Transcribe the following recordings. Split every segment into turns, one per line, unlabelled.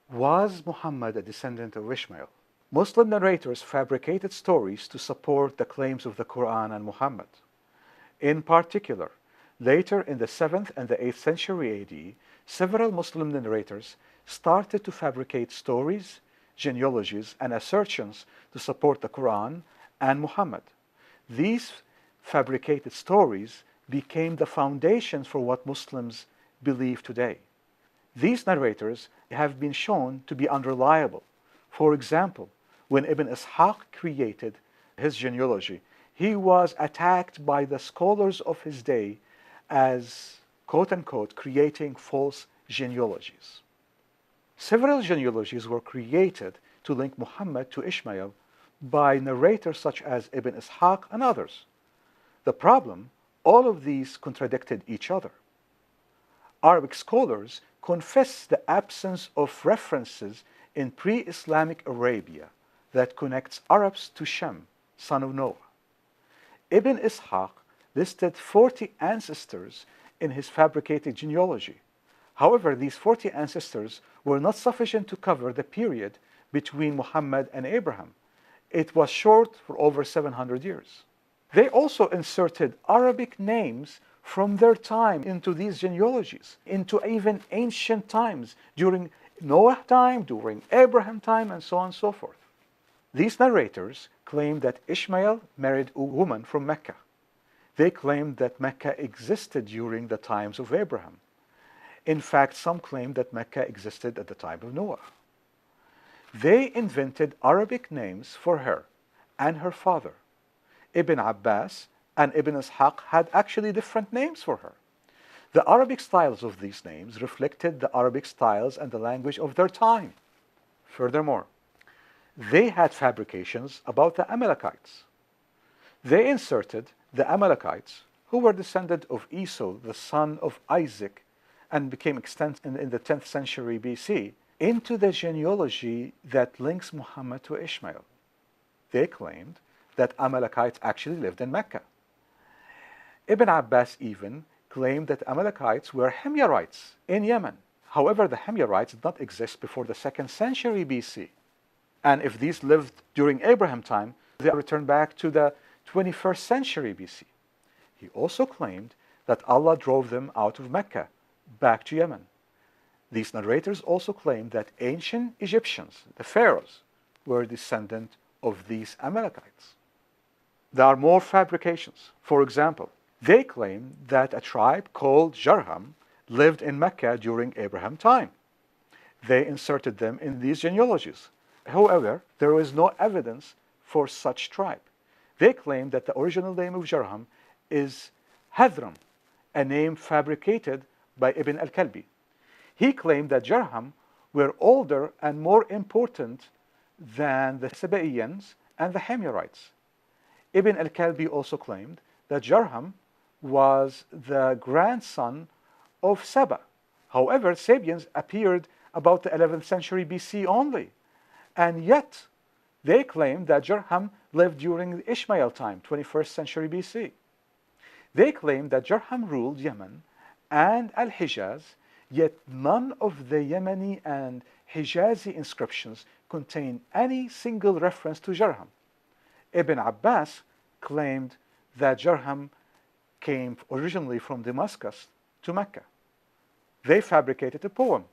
Was Muhammad a descendant of Ishmael? Muslim narrators fabricated stories to support the claims of the Quran and Muhammad. In particular, later in the 7th and the 8th century AD, several Muslim narrators started to fabricate stories, genealogies, and assertions to support the Quran and Muhammad. These fabricated stories became the foundations for what Muslims believe today. These narrators have been shown to be unreliable. For example, when Ibn Ishaq created his genealogy, he was attacked by the scholars of his day as, quote-unquote, creating false genealogies. Several genealogies were created to link Muhammad to Ishmael by narrators such as Ibn Ishaq and others. The problem, all of these contradicted each other. Arabic scholars confess the absence of references in pre-Islamic Arabia that connects Arabs to Shem, son of Noah. Ibn Ishaq listed 40 ancestors in his fabricated genealogy. However, these 40 ancestors were not sufficient to cover the period between Muhammad and Abraham. It was short for over 700 years. They also inserted Arabic names from their time into these genealogies, into even ancient times, during Noah time, during Abraham time, and so on and so forth. These narrators claim that Ishmael married a woman from Mecca. They claimed that Mecca existed during the times of Abraham. In fact, some claim that Mecca existed at the time of Noah. They invented Arabic names for her and her father. Ibn Abbas and Ibn Ishaq had actually different names for her. The Arabic styles of these names reflected the Arabic styles and the language of their time. Furthermore, they had fabrications about the Amalekites. They inserted the Amalekites, who were descended of Esau, the son of Isaac, and became extant in the 10th century BC, into the genealogy that links Muhammad to Ishmael. They claimed that Amalekites actually lived in Mecca. Ibn Abbas even claimed that Amalekites were Himyarites in Yemen. However, the Himyarites did not exist before the 2nd century BC. And if these lived during Abraham time, they returned back to the 21st century BC. He also claimed that Allah drove them out of Mecca, back to Yemen. These narrators also claimed that ancient Egyptians, the pharaohs, were descendant of these Amalekites. There are more fabrications. For example, they claim that a tribe called Jarham lived in Mecca during Abraham time. They inserted them in these genealogies. However, there is no evidence for such tribe. They claim that the original name of Jarham is Hadram, a name fabricated by Ibn al-Kalbi. He claimed that Jarham were older and more important than the Sabaeans and the Himyarites. Ibn al-Kalbi also claimed that Jarham was the grandson of Saba. However, Sabians appeared about the 11th century BC only, and yet they claimed that Jarham lived during the Ishmael time, 21st century BC. They claimed that Jarham ruled Yemen and Al-Hijaz, yet none of the Yemeni and Hijazi inscriptions contain any single reference to Jarham. Ibn Abbas claimed that Jarham came originally from Damascus to Mecca. They fabricated a poem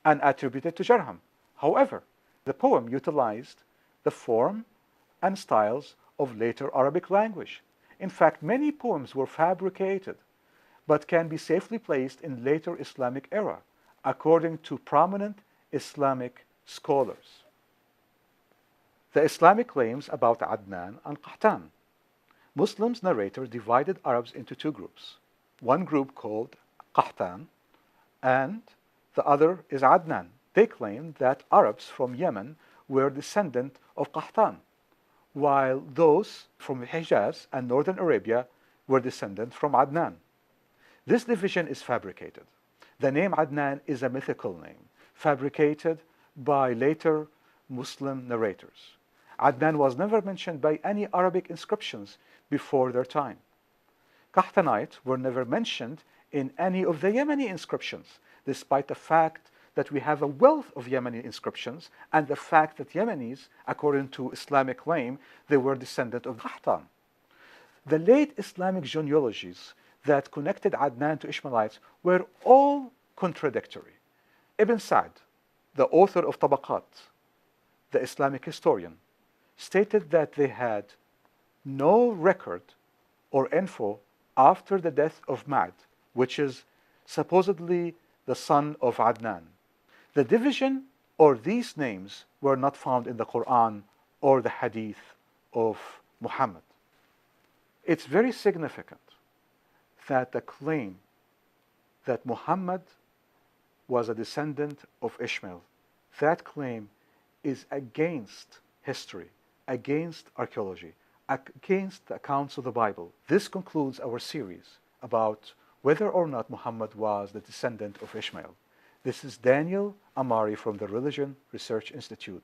and attributed it to Jarham. However, the poem utilized the form and styles of later Arabic language. In fact, many poems were fabricated, but can be safely placed in later Islamic era, according to prominent Islamic scholars. The Islamic claims about Adnan and Qahtan. Muslims narrators divided Arabs into two groups. One group called Qahtan, and the other is Adnan. They claimed that Arabs from Yemen were descendant of Qahtan, while those from Hijaz and northern Arabia were descendant from Adnan. This division is fabricated. The name Adnan is a mythical name, fabricated by later Muslim narrators. Adnan was never mentioned by any Arabic inscriptions before their time. Qahtanites were never mentioned in any of the Yemeni inscriptions, despite the fact that we have a wealth of Yemeni inscriptions and the fact that Yemenis, according to Islamic claim, they were descendant of Qahtan. The late Islamic genealogies that connected Adnan to Ishmaelites were all contradictory. Ibn Sa'd, the author of Tabaqat, the Islamic historian, stated that they had no record or info after the death of Ma'd, which is supposedly the son of Adnan. The division or these names were not found in the Quran or the Hadith of Muhammad. It's very significant that the claim that Muhammad was a descendant of Ishmael, that claim is against history, against archaeology, against the accounts of the Bible. This concludes our series about whether or not Muhammad was the descendant of Ishmael. This is Daniel Amari from the Religion Research Institute.